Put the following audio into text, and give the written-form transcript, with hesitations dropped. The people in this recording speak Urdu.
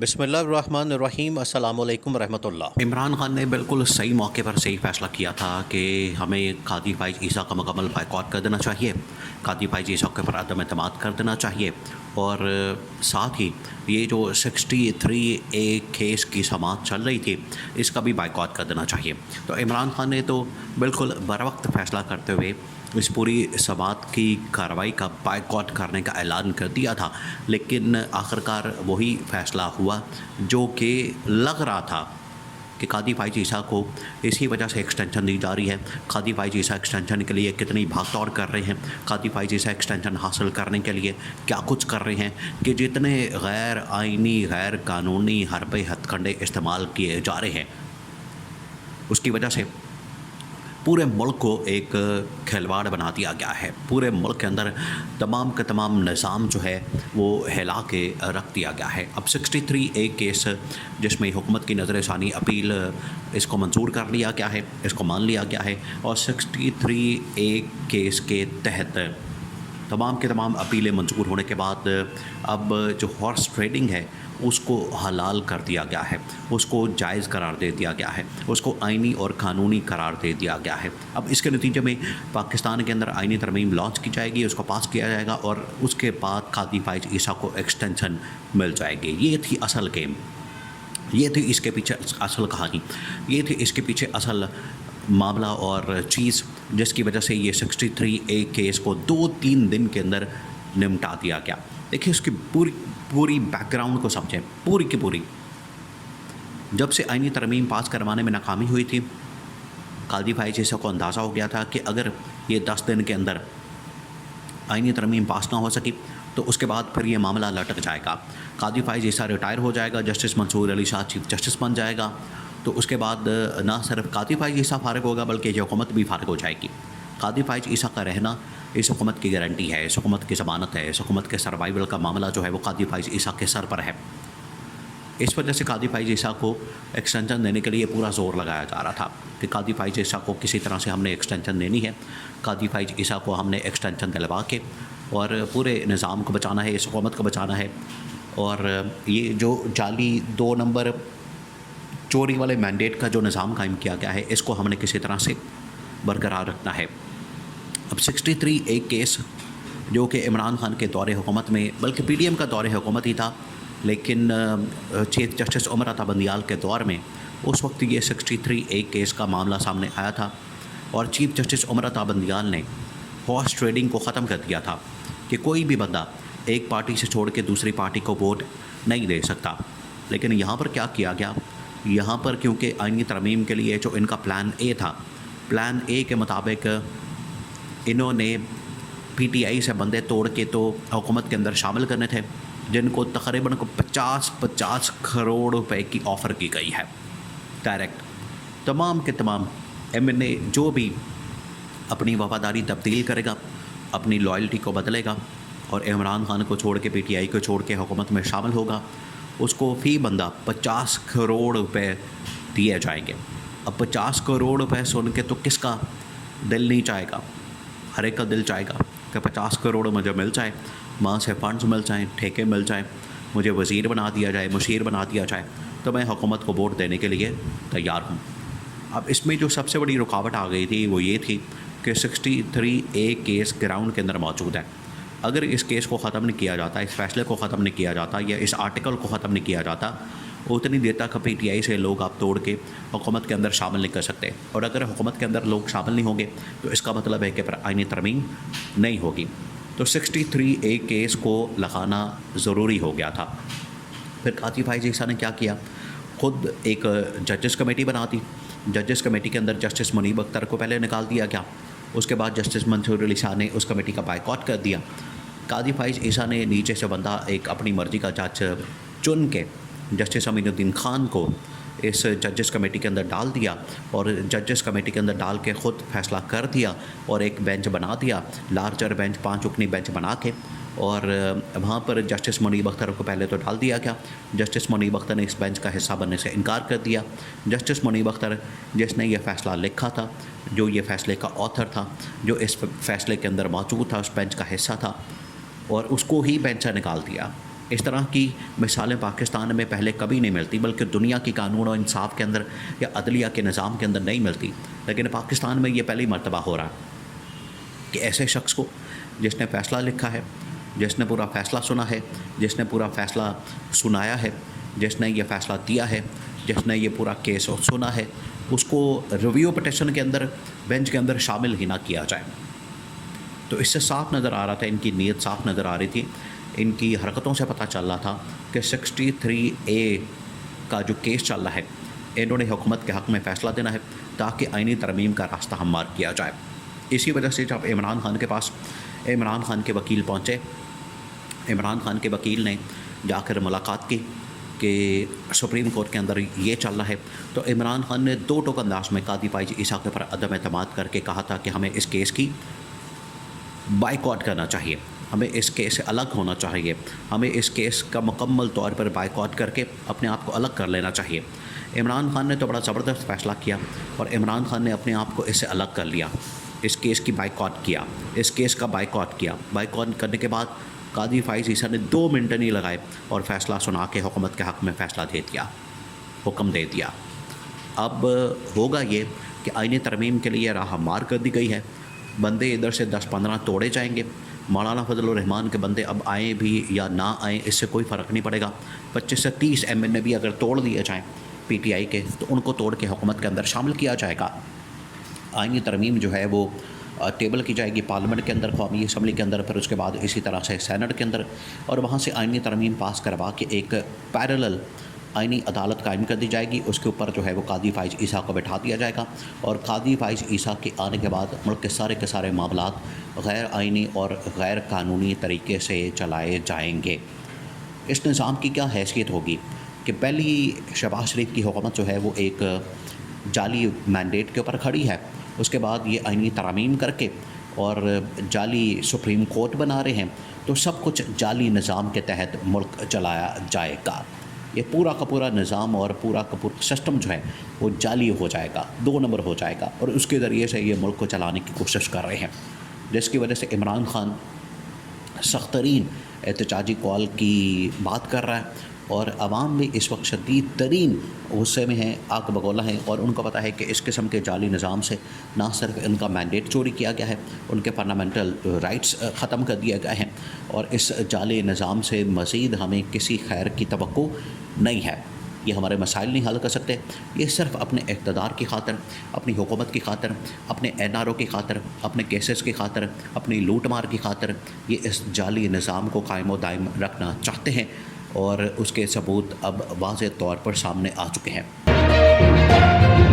بسم اللہ الرحمن الرحیم السلام علیکم ورحمۃ اللہ۔ عمران خان نے بالکل صحیح موقع پر صحیح فیصلہ کیا تھا کہ ہمیں قاضی فائز عیسیٰ کا مکمل بائیکاٹ کر دینا چاہیے، قاضی فائز عیسیٰ کے اوپر عدم اعتماد کر دینا چاہیے، اور ساتھ ہی یہ جو 63A کیس کی سماعت چل رہی تھی اس کا بھی بائیکاٹ کر دینا چاہیے۔ تو عمران خان نے تو بالکل بروقت فیصلہ کرتے ہوئے اس پوری سماعت کی کارروائی کا بائیکاٹ کرنے کا اعلان کر دیا تھا، لیکن آخرکار وہی فیصلہ ہوا جو کہ لگ رہا تھا کہ قاضی فائز عیسیٰ کو اسی وجہ سے ایکسٹینشن دی جا رہی ہے۔ قاضی فائز عیسیٰ ایکسٹینشن کے لیے کتنی بھاگ دوڑ کر رہے ہیں، قاضی فائز عیسیٰ ایکسٹینشن حاصل کرنے کے لیے کیا کچھ کر رہے ہیں کہ جتنے غیر آئینی غیر قانونی حربے ہتھ کنڈے استعمال کیے جا رہے ہیں، اس کی وجہ سے پورے ملک کو ایک کھلواڑ بنا دیا گیا ہے۔ پورے ملک کے اندر تمام کا تمام نظام جو ہے وہ ہلا کے رکھ دیا گیا ہے۔ اب 63A کیس جس میں حکومت کی نظر ثانی اپیل اس کو منظور کر لیا گیا ہے، اس کو مان لیا گیا ہے، اور 63A کیس کے تحت تمام کے تمام اپیلیں منظور ہونے کے بعد اب جو ہارس ٹریڈنگ ہے اس کو حلال کر دیا گیا ہے، اس کو جائز قرار دے دیا گیا ہے، اس کو آئینی اور قانونی قرار دے دیا گیا ہے۔ اب اس کے نتیجے میں پاکستان کے اندر آئینی ترمیم لانچ کی جائے گی، اس کو پاس کیا جائے گا، اور اس کے بعد قاضی فائز عیسیٰ کو ایکسٹینشن مل جائے گی۔ یہ تھی اصل گیم، یہ تھی اس کے پیچھے اصل کہانی، یہ تھی اس کے پیچھے اصل معاملہ اور چیز جس کی وجہ سے یہ 63A کیس کو 2-3 دن کے اندر نمٹا دیا گیا۔ دیکھیں اس کی پوری بیک گراؤنڈ کو سمجھیں، پوری کی پوری۔ جب سے آئینی ترمیم پاس کروانے میں ناکامی ہوئی تھی، قاضی فائز عیسیٰ کو اندازہ ہو گیا تھا کہ اگر یہ 10 دن کے اندر آئینی ترمیم پاس نہ ہو سکی تو اس کے بعد پھر یہ معاملہ لٹک جائے گا، قاضی فائز عیسیٰ ریٹائر ہو جائے گا، جسٹس منصور علی شاہ چیف جسٹس بن جائے گا، تو اس کے بعد نہ صرف قاضی فائز عیسیٰ فارغ ہوگا بلکہ یہ حکومت بھی فارغ ہو جائے گی۔ قاضی فائز عیسیٰ کا رہنا اس حکومت کی گارنٹی ہے، اس حکومت کی ضمانت ہے، اس حکومت کے سروائیول کا معاملہ جو ہے وہ قاضی فائز عیسیٰ کے سر پر ہے۔ اس وجہ سے قاضی فائز عیسیٰ کو ایکسٹینشن دینے کے لیے پورا زور لگایا جا رہا تھا کہ قاضی فائز عیسیٰ کو کسی طرح سے ہم نے ایکسٹینشن دینی ہے، قاضی فائز عیسیٰ کو ہم نے ایکسٹینشن دلوا کے اور پورے نظام کو بچانا ہے، اس حکومت کو بچانا ہے، اور یہ جو جعلی 2 نمبر چوری والے مینڈیٹ کا جو نظام قائم کیا گیا ہے اس کو ہم نے کسی طرح سے برقرار رکھنا ہے۔ اب 63A کیس جو کہ عمران خان کے دور حکومت میں بلکہ PDM کا دور حکومت ہی تھا، لیکن چیف جسٹس عمر عطا بندیال کے دور میں اس وقت یہ 63A کیس کا معاملہ سامنے آیا تھا، اور چیف جسٹس عمر عطا بندیال نے ہارس ٹریڈنگ کو ختم کر دیا تھا کہ کوئی بھی بندہ ایک پارٹی سے چھوڑ کے دوسری پارٹی کو ووٹ نہیں دے سکتا۔ لیکن یہاں پر کیا کیا گیا، یہاں پر کیونکہ آئینی ترمیم کے لیے جو ان کا پلان اے تھا، پلان اے کے مطابق انہوں نے PTI سے بندے توڑ کے تو حکومت کے اندر شامل کرنے تھے، جن کو تقریباً 50 کروڑ روپے کی آفر کی گئی ہے ڈائریکٹ۔ تمام کے تمام MNA جو بھی اپنی وفاداری تبدیل کرے گا، اپنی لائلٹی کو بدلے گا اور عمران خان کو چھوڑ کے PTI کو چھوڑ کے حکومت میں شامل ہوگا، اس کو فی بندہ 50 کروڑ روپے دیے جائیں گے۔ اب 50 کروڑ روپے سن کے تو کس کا دل نہیں چاہے گا، ہر ایک کا دل چاہے گا کہ 50 کروڑ مجھے مل جائے، وہاں سے فنڈز مل جائیں، ٹھیکے مل جائیں، مجھے وزیر بنا دیا جائے، مشیر بنا دیا جائے، تو میں حکومت کو ووٹ دینے کے لیے تیار ہوں۔ اب اس میں جو سب سے بڑی رکاوٹ آ گئی تھی وہ یہ تھی کہ 63A کیس گراؤنڈ کے اندر موجود ہے۔ اگر اس کیس کو ختم نہیں کیا جاتا، اس فیصلے کو ختم نہیں کیا جاتا، یا اس آرٹیکل کو ختم نہیں کیا جاتا، اتنی دیر تک PTI سے لوگ آپ توڑ کے حکومت کے اندر شامل نہیں کر سکتے، اور اگر حکومت کے اندر لوگ شامل نہیں ہوں گے تو اس کا مطلب ہے کہ پھر آئینی ترمیم نہیں ہوگی۔ تو 63A کیس کو لگانا ضروری ہو گیا تھا۔ پھر قاضی فائز عیسیٰ نے کیا کیا، خود ایک ججز کمیٹی بنا دی۔ ججز کمیٹی کے اندر جسٹس منیب اختر کو پہلے نکال دیا گیا، اس کے بعد جسٹس منصور علی شاہ نے اس کمیٹی کا بائیکاٹ کر دیا۔ قاضی فائز عیسیٰ نے نیچے سے بندہ ایک اپنی مرضی کا جج چن کے جسٹس امین الدین خان کو اس ججز کمیٹی کے اندر ڈال دیا، اور ججز کمیٹی کے اندر ڈال کے خود فیصلہ کر دیا، اور ایک بینچ بنا دیا، لارجر بینچ، 5 رکنی بینچ بنا کے، اور وہاں پر جسٹس منیب اختر کو پہلے تو ڈال دیا گیا۔ جسٹس منیب اختر نے اس بینچ کا حصہ بننے سے انکار کر دیا۔ جسٹس منیب اختر جس نے یہ فیصلہ لکھا تھا، جو یہ فیصلے کا آتھر تھا، جو اس فیصلے کے اندر موجود تھا، اس بینچ کا حصہ تھا، اور اس کو ہی بینچ سے نکال دیا۔ اس طرح کی مثالیں پاکستان میں پہلے کبھی نہیں ملتی، بلکہ دنیا کی قانون و انصاف کے اندر یا عدلیہ کے نظام کے اندر نہیں ملتی، لیکن پاکستان میں یہ پہلی مرتبہ ہو رہا ہے کہ ایسے شخص کو جس نے فیصلہ لکھا ہے، جس نے پورا فیصلہ سنا ہے، جس نے پورا فیصلہ سنایا ہے، جس نے یہ فیصلہ دیا ہے، جس نے یہ پورا کیس سنا ہے، اس کو ریویو پٹیشن کے اندر بینچ کے اندر شامل ہی نہ کیا جائے۔ تو اس سے صاف نظر آ رہا تھا، ان کی نیت صاف نظر آ رہی تھی، ان کی حرکتوں سے پتہ چل رہا تھا کہ 63A کا جو کیس چل رہا ہے، انہوں نے حکومت کے حق میں فیصلہ دینا ہے تاکہ آئینی ترمیم کا راستہ ہموار کیا جائے۔ اسی وجہ سے جب عمران خان کے پاس عمران خان کے وکیل پہنچے، عمران خان کے وکیل نے جا کر ملاقات کی کہ سپریم کورٹ کے اندر یہ چل رہا ہے، تو عمران خان نے دو ٹوک انداز میں قاضی فائز عیسیٰ کے پر عدم اعتماد کر کے کہا تھا کہ ہمیں اس کیس کی بائیکاٹ کرنا چاہیے، ہمیں اس کیس سے الگ ہونا چاہیے، ہمیں اس کیس کا مکمل طور پر بائیکاٹ کر کے اپنے آپ کو الگ کر لینا چاہیے۔ عمران خان نے تو بڑا زبردست فیصلہ کیا اور عمران خان نے اپنے آپ کو اس سے الگ کر لیا، اس کیس کی بائیکاٹ کیا، اس کیس کا بائیکاٹ کیا۔ بائیکاٹ کرنے کے بعد قاضی فائز عیسیٰ نے 2 منٹ نہیں لگائے اور فیصلہ سنا کے حکومت کے حق میں فیصلہ دے دیا، حکم دے دیا۔ اب ہوگا یہ کہ آئینی ترمیم کے لیے راہ ہموار کر دی گئی ہے، بندے ادھر سے 10-15 توڑے جائیں گے، مولانا فضل الرحمان کے بندے اب آئیں بھی یا نہ آئیں اس سے کوئی فرق نہیں پڑے گا۔ 25 سے 30 MNA بھی اگر توڑ دیے جائیں PTI کے، تو ان کو توڑ کے حکومت کے اندر شامل کیا جائے گا۔ آئینی ترمیم جو ہے وہ ٹیبل کی جائے گی پارلیمنٹ کے اندر، قومی اسمبلی کے اندر، پھر اس کے بعد اسی طرح سے سینٹ کے اندر، اور وہاں سے آئینی ترمیم پاس کروا کے ایک پیرلل آئینی عدالت قائم کر دی جائے گی۔ اس کے اوپر جو ہے وہ قاضی فائز عیسیٰ کو بٹھا دیا جائے گا، اور قاضی فائز عیسیٰ کے آنے کے بعد ملک کے سارے معاملات غیر آئینی اور غیر قانونی طریقے سے چلائے جائیں گے۔ اس نظام کی کیا حیثیت ہوگی کہ پہلی شہباز شریف کی حکومت جو ہے وہ ایک جعلی مینڈیٹ کے اوپر کھڑی ہے، اس کے بعد یہ آئینی ترامیم کر کے اور جعلی سپریم کورٹ بنا رہے ہیں، تو سب کچھ جعلی نظام کے تحت ملک چلایا جائے گا۔ یہ پورا کا پورا نظام اور پورا کا پورا سسٹم جو ہے وہ جعلی ہو جائے گا، 2 نمبر ہو جائے گا، اور اس کے ذریعے سے یہ ملک کو چلانے کی کوشش کر رہے ہیں، جس کی وجہ سے عمران خان سخت ترین احتجاجی کال کی بات کر رہا ہے، اور عوام بھی اس وقت شدید ترین غصے میں ہیں، آگ بگولا ہیں، اور ان کو پتہ ہے کہ اس قسم کے جعلی نظام سے نہ صرف ان کا مینڈیٹ چوری کیا گیا ہے، ان کے فنڈامنٹل رائٹس ختم کر دیے گئے ہیں، اور اس جعلی نظام سے مزید ہمیں کسی خیر کی توقع نہیں ہے۔ یہ ہمارے مسائل نہیں حل کر سکتے، یہ صرف اپنے اقتدار کی خاطر، اپنی حکومت کی خاطر، اپنے NRO کی خاطر، اپنے کیسز کی خاطر، اپنی لوٹ مار کی خاطر یہ اس جعلی نظام کو قائم و دائم رکھنا چاہتے ہیں، اور اس کے ثبوت اب واضح طور پر سامنے آ چکے ہیں۔